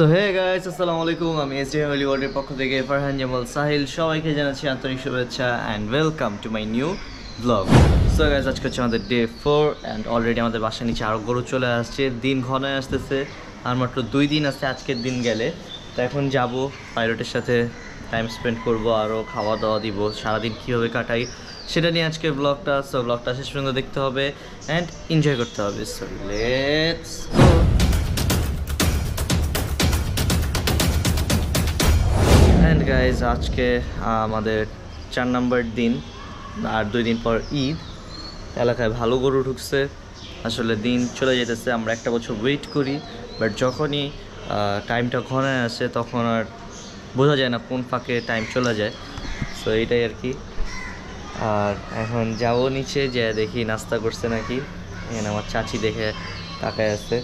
So hey guys, আসসালামু আলাইকুম। আমি এসডিএম ওয়ার্ল্ডের পক্ষ থেকে ফারহান জামাল সাহিল সবাইকে জানাচ্ছি আন্তরিক শুভেচ্ছা and welcome to my new blog. So guys, আজকে হচ্ছে আমাদের ডে 4 অ্যান্ড অলরেডি আমাদের বাসার নিচে আরও গরু চলে আসছে। দিন ঘন আসতেছে, আর মাত্র 2 দিন আছে আজকের দিন গেলে। তো এখন যাব পাইলটের সাথে টাইম স্পেন্ড করব, আরও খাওয়া দাওয়া দিব, সারাদিন কীভাবে কাটাই সেটা নিয়ে আজকে ব্লগটা। সো ব্লগটা শেষ পর্যন্ত দেখতে হবে অ্যান্ড এনজয় করতে হবে। So let's go. And guys, আজকে আমাদের 4 নম্বর দিন, আর 2 দিন পর ঈদ। এলাকায় ভালো গরু ঢুকছে, আসলে দিন চলে যেতেছে। আমরা একটা বছর ওয়েট করি, বাট যখনই টাইমটা ঘনায় আসে তখন আর বোঝা যায় না কোন ফাঁকে টাইম চলে যায়। সো এইটাই আর কি। আর এখন যাবো নিচে, যে দেখি নাস্তা করছে নাকি। এখানে আমার চাচি দেখে তাকায় আছে,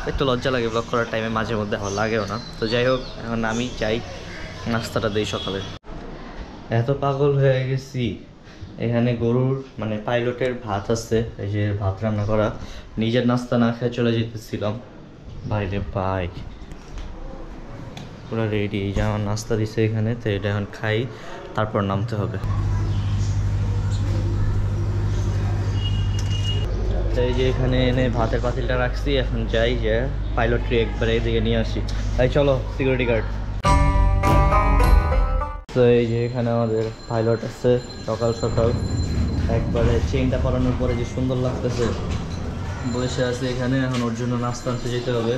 একটু লজ্জা লাগে ব্লগ করার টাইমে, মাঝে মধ্যে আমার লাগেও না। তো যাই হোক, এখন আমি চাই নাস্তাটা দেই সকালে। এত পাগল হয়ে গেছি, এখানে গরুর মানে পাইলটের ভাত আছে, এই যে ভাত রান্না করা। নিজের নাস্তা না খেয়ে চলে যেতেছিলাম, বাইরে বাইক পুরো রেডি। এই যে আমার নাস্তা দিছে এখানে, তো এটা এখন খাই, তারপর নামতে হবে। তো এই যে এখানে এনে ভাতের পাতিলটা রাখছি, এখন যাই যে পাইলটটি একবারে এদিকে নিয়ে আসি। তাই চলো, সিকিউরিটি গার্ড। তো এই যে এখানে আমাদের পাইলট আছে, সকাল সকাল একবারে চেইনটা পরানোর পরে যে সুন্দর লাগতেছে, বসে আছে এখানে। এখন ওর জন্য নাস্তা আনতে যেতে হবে,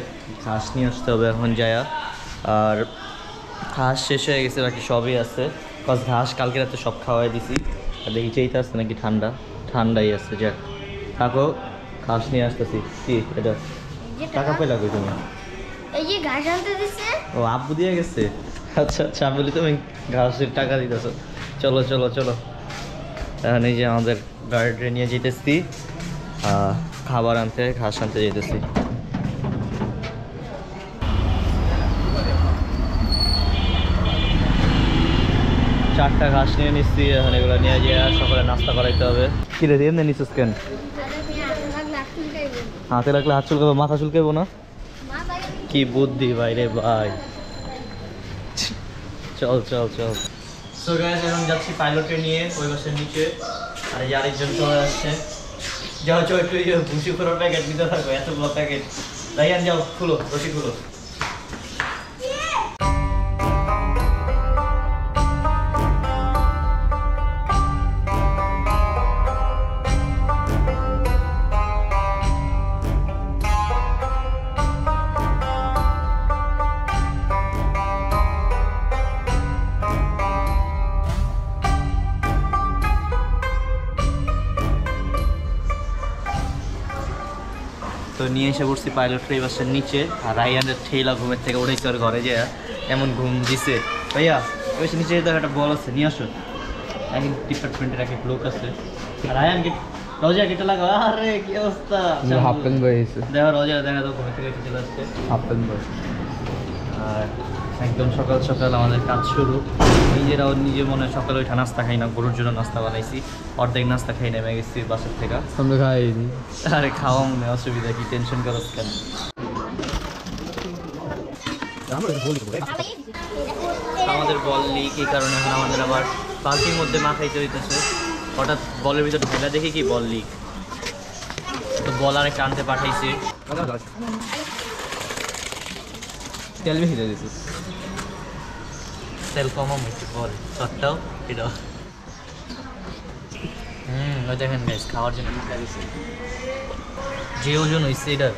ঘাস নিয়ে আসতে হবে এখন যায়া। আর ঘাস শেষ হয়ে গেছে, বাকি সবই আছে। প্লাস ঘাস কালকে রাতে সব খাওয়াই দিছি। আর দেখি চেইতে আসছে নাকি, ঠান্ডাই আছে। যাক থাকো, ঘাস নিয়ে আসতেছি। কি এটা টাকা পেলা কই তুমি? এই যে ঘাস আনতে দিছে। ও, আব্বু দিয়ে গেছে। আচ্ছা আচ্ছা, আমি বলি তুমি ঘাসের টাকা দিতেছো। চলো চলো চলো, এখন এই যে আমাদের গার্ডে নিয়ে যেতেছি খাবার আনতে, ঘাস আনতে যেতেছি। চারটা ঘাস নিয়ে নিচ্ছি, এখন এগুলো নিয়ে গিয়ে সকালে নাস্তা করাইতে হবে। কিরে এমনি নিচ্ছিস কেন? হাতে রাখলে হাত চুলকাবো, মাথা চুলকাবো না? কি বুদ্ধি বাইরে ভাই। চল চল চল। সো গাইস, এখন যাচ্ছি পাইলটকে নিয়ে ওই বাসের নিচে। আর এই আরেকজন চলে আসছে। যাও চল, একটু ভুসি খোলার প্যাকেট নিতে থাকো, এতগুলো প্যাকেট। রাইয়ান যাও, খুলো রশি খুলো। তো নিয়ে এসে পড়ছি পাইলটের এই বাসের নিচে। আর রাইয়ানের ঠেলা ঘুমের থেকে উঠেছে ওর ঘরে, যে এমন ঘুম দিছে। ভাইয়া ওই নিচে দেখো একটা বল আছে, নিয়ে আসো। এক ডিপার্টমেন্টের এক লোক আছে। আর রায়ানকে রোজা কেটে লাগা। আরে কি অবস্থা, হাফ প্যান্ট বয়েছে। দেখো রোজা, দেখা তো ঘুমের থেকে চলে আসছে হাফ প্যান্ট বয়। আর একদম সকাল সকাল আমাদের কাজ শুরু। নিজেরাও নিজে মনে সকালে ওইটা নাস্তা খাই না, গরুর জন্য নাস্তা বানাইছি। অর্ধেক নাস্তা খাই নেমে গেছি বাসের থেকে। আমরা খাইনি। আরে খাওয়া মনে অসুবিধা কি, টেনশন করো কেন? আমাদের বল লিক, এই কারণে এখন আমাদের আবার বালতির মধ্যে মাখাইতে হইতেছে। হঠাৎ বলের ভিতর ঢেলা দেখি কি বল লিক, তো বল আরেকটা আনতে পাঠাইছি। তেল বেশি দিয়ে দিছিস। তেল কম হয়েছে, বল সবটাও এটাও। ওই দেখেন গাইস, খাওয়ার জন্য ঢাকা দিছে। যে ওজন হয়েছে এটার,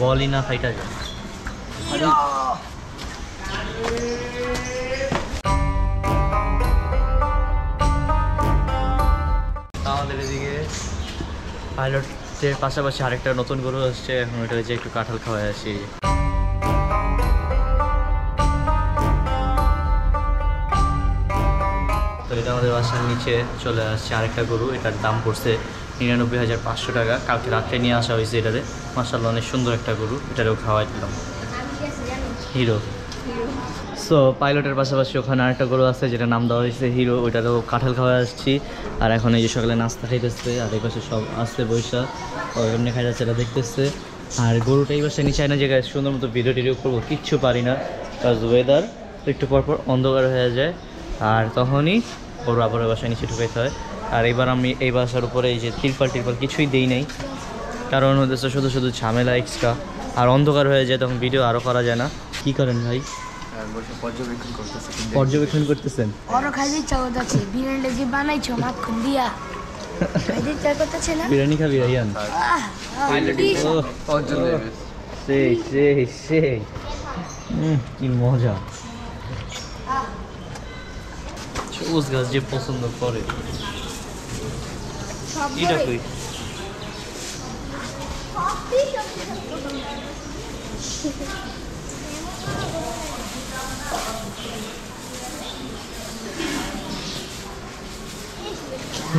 বলই না ফাইটা যায়। আমাদের এদিকে পাইলটের পাশাপাশি আরেকটা নতুন গরু আসছে, এখন ওইটা হচ্ছে একটু কাঁঠাল খাওয়াই আসি। তো এটা আমাদের বাসার নিচে চলে আসছে আরেকটা গরু। এটার দাম পড়ছে 99,500 টাকা। কালকে রাত্রে নিয়ে আসা হয়েছে এটারে। মাশাআল্লাহ অনেক সুন্দর একটা গরু, এটারেও খাওয়াই দিলাম। হিরো। সো পাইলটের পাশাপাশি ওখানে আরেকটা গরু আছে, যেটা নাম দেওয়া হয়েছে হিরো, ওইটারও কাঁঠাল খাওয়া আসছি। আর এখন এই যে সকালে নাস্তা খাইতেছে, আর এই পাশে সব আসছে বৈশা, ও এমনি খাই যাচ্ছে, এটা দেখতেছে। আর গরুটা এই বাসায় নিচে না জায়গায় সুন্দর মতো ভিডিও টিডিও করবো, কিচ্ছু পারি না, কাজ ওয়েদার একটু পরপর অন্ধকার হয়ে যায়, আর তখনই গরু আবার বাসায় নিচে ঢুকাইতে হয়। আর এবার আমি এই বাসার উপরে এই যে তিরপাল কিছুই দেই নাই, কারণ হচ্ছে শুধু শুধু ঝামেলা এক্সট্রা, আর অন্ধকার হয়ে যায় তখন ভিডিও আরও করা যায় না। কি করেন ভাই? পর্যবেক্ষণ করতেছেন? ওরও খাইতে ইচ্ছা করতেছে, বিরিয়ানিটা যে বানাইছো মাখন দিয়া খাইতে ইচ্ছা করতেছে না? বিরিয়ানি খাবি রাইয়ান? সেই সেই সেই কি মজা। সবুজ গাছ যে পছন্দ করে। এটা কই?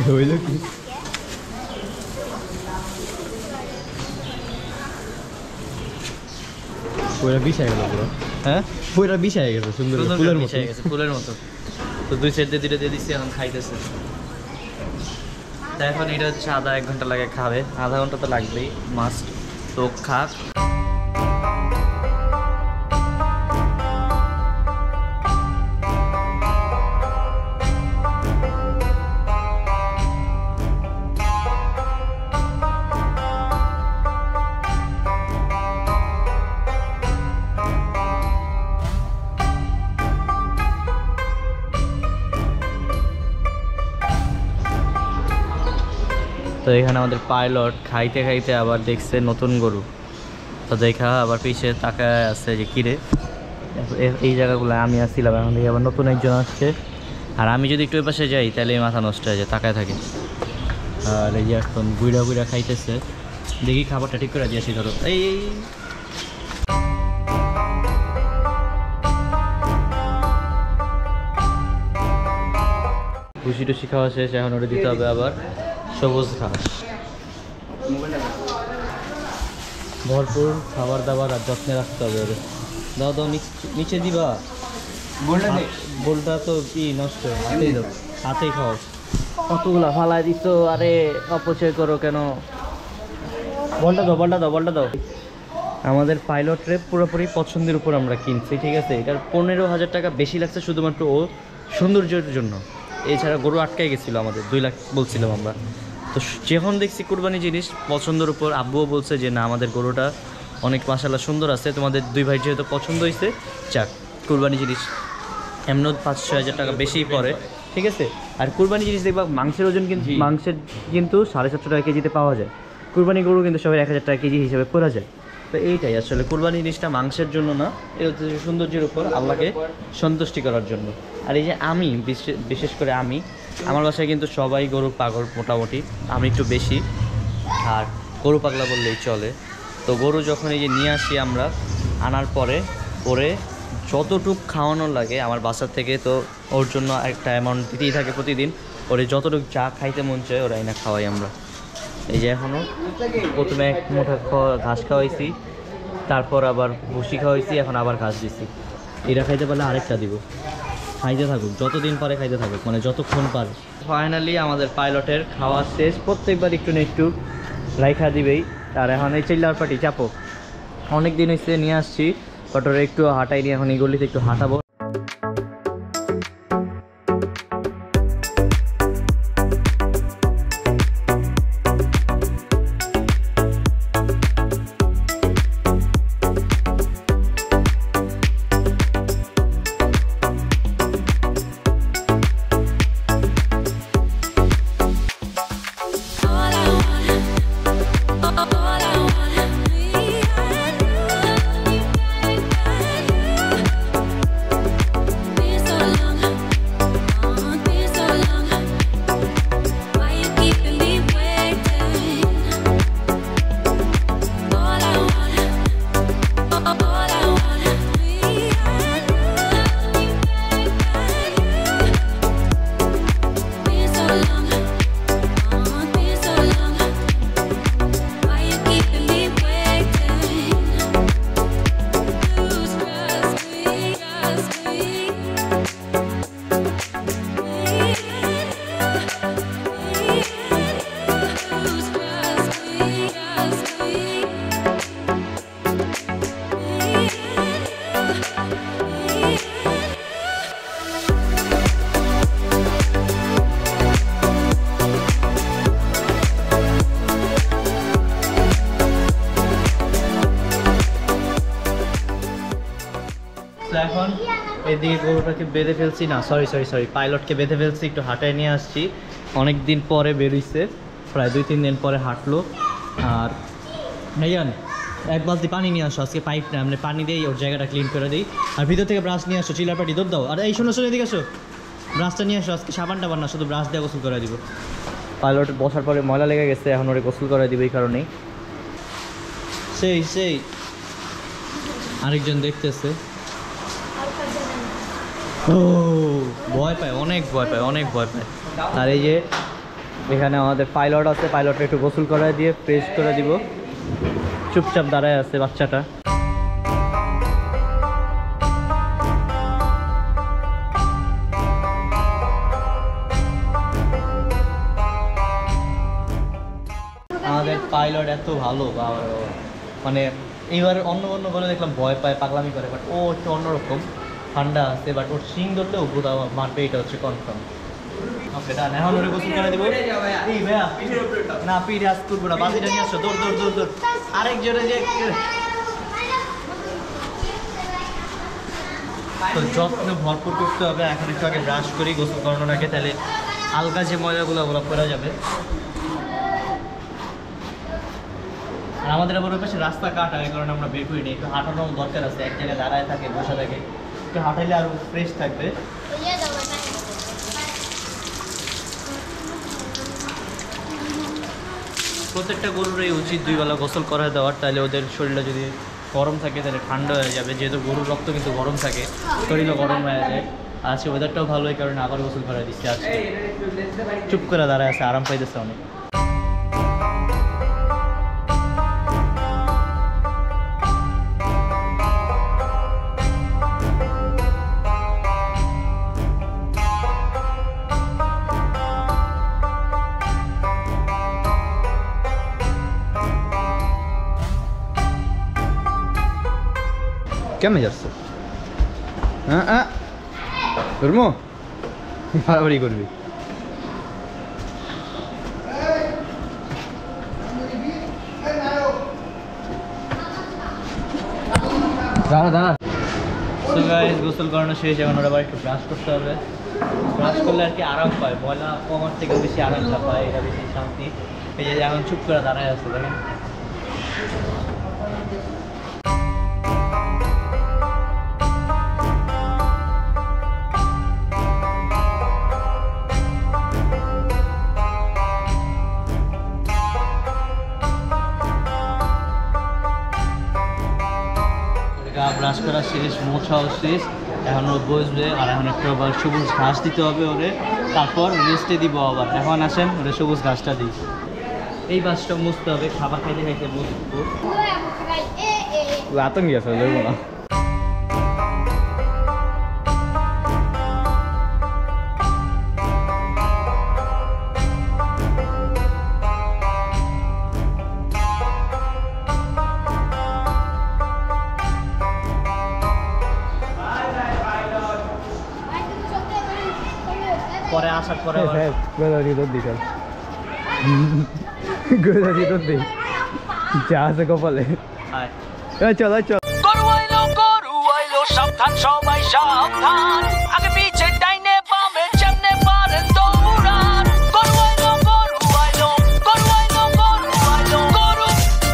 হইল কি? পুরা বিছায় গেল পুরো। হ্যাঁ পুরা বিছায় গেল, সুন্দর সুন্দর ফুলের করে মতো। মিশে গেছে, ফুলের মতো। তো দুই সাইড দিয়ে দুটো দিয়ে দিচ্ছি, এখন খাইতেছে। তা এখন এটা হচ্ছে আধা 1 ঘন্টা লাগে খাবে, আধা ঘন্টা তো লাগবেই মাস্ট। তো খাক। তো এখানে আমাদের পাইলট খাইতে খাইতে আবার দেখছে নতুন গরু, তো দেখা আবার পিছিয়ে তাকায় আছে যে কিরে এই জায়গাগুলো আমি আসছিলাম, এখন দেখি আবার নতুন একজন আসছে। আর আমি যদি একটু ওই পাশে যাই তাহলে এই মাথা নষ্ট হয়ে যায়, তাকায় থাকে। আর এই যে এখন বুইড়া বুইড়া খাইতেছে, দেখি খাবারটা ঠিক করে দিয়েছি। ধরো এই ভুসি টুসি খাওয়া শেষ, এখন ওটা দিতে হবে আবার সবুজ ঘাস। ভরপুর খাবার দাবার আর যত্নে রাখতে হবে ওদের। দাও দাও, নিচে দিবা বোলটা তো কি নষ্ট, হাতেই দাও, হাতেই খাও। কতগুলা ফালাই দিচ্ছ, আরে অপচয় করো কেন? বলটা দাও, বলটা দাও, বলটা দাও। আমাদের পাইলট রে পুরোপুরি পছন্দের উপর আমরা কিনছি, ঠিক আছে? এটার 15,000 টাকা বেশি লাগছে শুধুমাত্র ও সৌন্দর্যের জন্য। এছাড়া গরু আটকাই গেছিলো আমাদের, 2 লাখ বলছিলাম আমরা। তো যখন দেখছি কুরবানি জিনিস পছন্দের উপর, আব্বুও বলছে যে না আমাদের গরুটা অনেক মাশাআল্লাহ সুন্দর আছে, তোমাদের 2 ভাই যেহেতু পছন্দ হয়েছে, যাক কুরবানি জিনিস এমনও 5-6 হাজার টাকা বেশিই পড়ে, ঠিক আছে? আর কুরবানি জিনিস দেখবা মাংসের ওজন কিন্তু 750 টাকা কেজিতে পাওয়া যায়। কুরবানি গরু কিন্তু সবাই 1000 টাকা কেজি হিসেবে করা যায়। তো এইটাই আসলে কুরবানি জিনিসটা মাংসের জন্য না, এটা হচ্ছে সৌন্দর্যের উপর, আল্লাহকে সন্তুষ্টি করার জন্য। আর এই যে আমি বিশেষ করে আমার বাসায় কিন্তু সবাই গরু পাগল মোটামুটি, আমি একটু বেশি, আর গরু পাগলা বললেই চলে। তো গরু যখন এই যে নিয়ে আসি আমরা, আনার পরে ওরে যতটুক খাওয়ানো লাগে আমার বাসার থেকে, তো ওর জন্য একটা অ্যামাউন্ট দিতেই থাকে প্রতিদিন। ওরে যতটুকু যা খাইতে মন চায় ওরা এনে খাওয়াই আমরা। এই যে এখনও প্রথমে 1 মুঠা ঘাস খাওয়াইছি, তারপর আবার ভুসি খাওয়াইছি, এখন আবার ঘাস দিছি। এরা খাইতে পারলে আরেকটা দিব, খাইতে থাকুক যতদিন পারে, খাইতে থাকুক, মানে যতক্ষণ পারে। ফাইনালি আমাদের পাইলটের খাওয়া শেষ, প্রত্যেকবার একটু না একটু রাইখা দিবেই। আর এখন এই চিল্লার পাটি চাপো, অনেক দিন হয়েছে নিয়ে আসছি, পটরে একটু হাঁটাই নিয়ে এখন এই গলিতে একটু হাঁটাবো। তো এখন এইদিকে গরুটাকে বেঁধে ফেলছি, না সরি পাইলটকে বেঁধে ফেলছি, একটু হাঁটায় নিয়ে আসছি। অনেক দিন পরে বেরিয়েছে, প্রায় 2-3 দিন পরে হাঁটলো। আর ভাইয়ান এক বালতি পানি নিয়ে আসো, আজকে পাইপ না আমরা পানি দিই, ওর জায়গাটা ক্লিন করে দিই। আর ভিতর থেকে ব্রাশ নিয়ে আসো, চিলার পাটি দৌড় দাও। আর এই শোনো এদিকে আসো, ব্রাশটা নিয়ে আসো, আজকে সাবান টাবান না, শুধু ব্রাশ দিয়ে গোসল করে দিব। পাইলট বসার পরে ময়লা লেগে গেছে, এখন ওরে গোসল করে দিব এই কারণেই। সেই আরেকজন দেখতেছে, ও ভয় পায়, অনেক ভয় পায়। আর এই যে এখানে আমাদের পাইলট আছে, পাইলটটা একটু গোসল করে দিয়ে ফ্রেশ করে দিব। চুপচাপ দাঁড়ায় আছে বাচ্চাটা। আমাদের পাইলট এত ভালো, মানে এইবার অন্য বলে দেখলাম ভয় পায়, পাগলামি করে, বাট ও একটু অন্যরকম, ঠান্ডা আছে, বাট ওর শিং ধরলেও গোদা মারবে, এটা হচ্ছে কনফার্ম। ওকে ডান, এখন ওরে গোসল করে দিব। এই ভাইয়া না পিঠে আজ করবো না, বাতিটা নিয়ে আসো, দৌড়। আরেকজনে যে তো যত্ন ভরপুর করতে হবে। এখন একটু আগে ব্রাশ করি, গোসল করানো রাখে, তাহলে হালকা যে ময়লাগুলো ওগুলো করা যাবে। আর আমাদের আবার ওই পাশে রাস্তা কাটা, এই কারণে আমরা বের করিনি, একটু হাঁটানো দরকার আছে, এক জায়গায় দাঁড়ায় থাকে, বসে থাকে, একটু হাঁটাইলে আরো ফ্রেশ থাকবে। প্রত্যেকটা গরুরই উচিত 2 বেলা গোসল করা দেওয়ার, তাহলে ওদের শরীরটা যদি গরম থাকে তাহলে ঠান্ডা হয়ে যাবে, যেহেতু গরুর রক্ত কিন্তু গরম থাকে, শরীরও গরম হয়ে যায়। আজকে ওয়েদারটাও ভালো, এই কারণে আবার গোসল করা দিচ্ছে। আজকে চুপ করে দাঁড়ায় আছে, আরাম পাইতেছে অনেক। কেমনে যাচ্ছে? হ্যাঁ ধর্মো বাড়াবাড়ি করবি। দাঁড়া তো গাইস গোসল করানো শেষ, এখন ওরা আবার একটু ব্রাশ করতে হবে। ব্রাশ করলে আর কি আরাম পায়, ময়লা কমার থেকে বেশি আরামটা পায়, এটা বেশি শান্তি। এই যে এখন চুপ করে দাঁড়ায় আছে দেখেন। ব্রাশ করা শেষ, মোছাও শেষ, এখন ও বসবে। আর এখন একটু আবার সবুজ ঘাস দিতে হবে ওরে, তারপর রেস্টে দিব আবার। এখন আসেন ওরে সবুজ ঘাসটা দিই। এই বাসটা মুছতে হবে, খাবার খাইতে মুছবো। আতঙ্ক গেছে ধরবো না। পরে আসার পরে গোদাবরি দুধ দিই গোদাবরি দুধ দিই যা আছে কপালে। চল সাবধান সবাই সাবধান, আগে পিছে ডাইনে বামে যেমনে পারেন দৌড়ান। গরু আইলো গরু আইলো গরু আইলো গরু আইলো গরু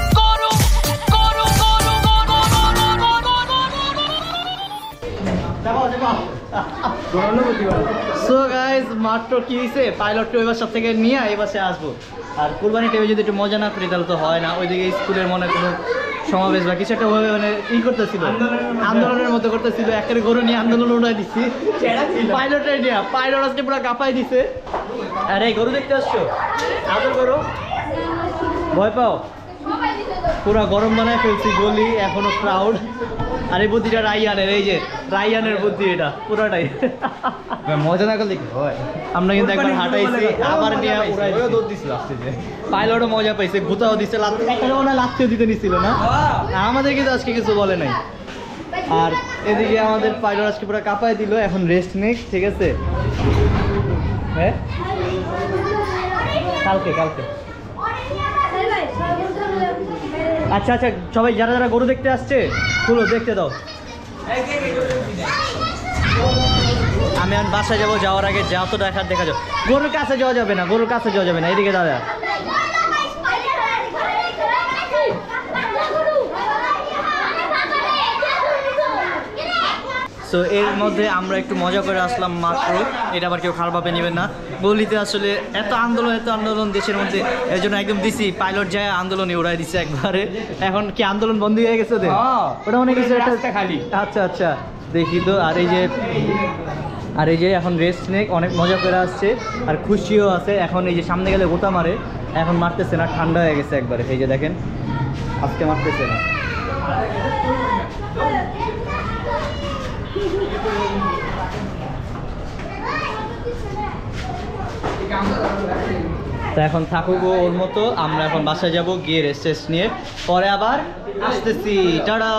গরু গরু গরু। সো গাইস মাত্র কি হয়েছে, পাইলটকে ওই বাসা থেকে নিয়ে এই বাসে আসবো। আর কুরবানি টাইমে যদি একটু মজা না করি তাহলে তো হয় না। ওইদিকে স্কুলের মনে কোনো সমাবেশ বা কিছু একটা ভাবে মানে করতেছিল, আন্দোলনের মতো করতেছিল, একটা গরু নিয়ে আন্দোলন উঠাই দিচ্ছি পাইলটের নিয়ে। পাইলট আজকে পুরো কাঁপাই দিছে। আর এই গরু দেখতে আসছো, আদর করো, ভয় পাও, পুরা গরম বানায় ফেলছি গলি, এখনো ক্রাউড। আর এই বুদ্ধিটা রাইয়ানের, এই যে রাইয়ানের বুদ্ধি, এটা পুরোটাই মজা না করলে কি হয়। আমরা কিন্তু একবার হাঁটাইছি, আবার নিয়ে দৌড় দিছিল আসতে যে পাইলটও মজা পাইছে, গুতাও দিচ্ছে, লাত্তিও দিতে নিছিল না, আমাদের কিন্তু আজকে কিছু বলে নাই। আর এদিকে আমাদের পাইলট আজকে পুরো কাঁপায় দিল, এখন রেস্ট নেই, ঠিক আছে? হ্যাঁ কালকে আচ্ছা সবাই যারা যারা গরু দেখতে আসছে খুলো, দেখতে দাও। আমি এখন বাসায় যাবো, যাওয়ার আগে যত দেখার দেখা যাবে। গরুর কাছে যাওয়া যাবে না, গরুর কাছে যাওয়া যাবে না, এদিকে দাদা। সো এর মধ্যে আমরা একটু মজা করে আসলাম মাত্র, এটা আবার কেউ খারাপভাবে নেবেন না। গলিতে আসলে এত আন্দোলন দেশের মধ্যে, এর জন্য একদম দিছি পাইলট যায় আন্দোলনে উড়াই দিছে একবারে। এখন কি আন্দোলন বন্ধ হয়ে গেছে ওদের? ওটা মনে কিছু একটা খালি। আচ্ছা আচ্ছা, দেখি তো। আর এই যে এখন রেস্ট নেক, অনেক মজা করে আসছে আর খুশিও আছে। এখন এই যে সামনে গেলে গোতা মারে, এখন মারতেছে না, ঠান্ডা হয়ে গেছে একবারে। এই যে দেখেন আজকে মারতেছে না। তো এখন থাকুক ওর মতো, আমরা এখন বাসায় যাব, গিয়ে রেস্ট নিয়ে পরে আবার আসতেছি। টাটা।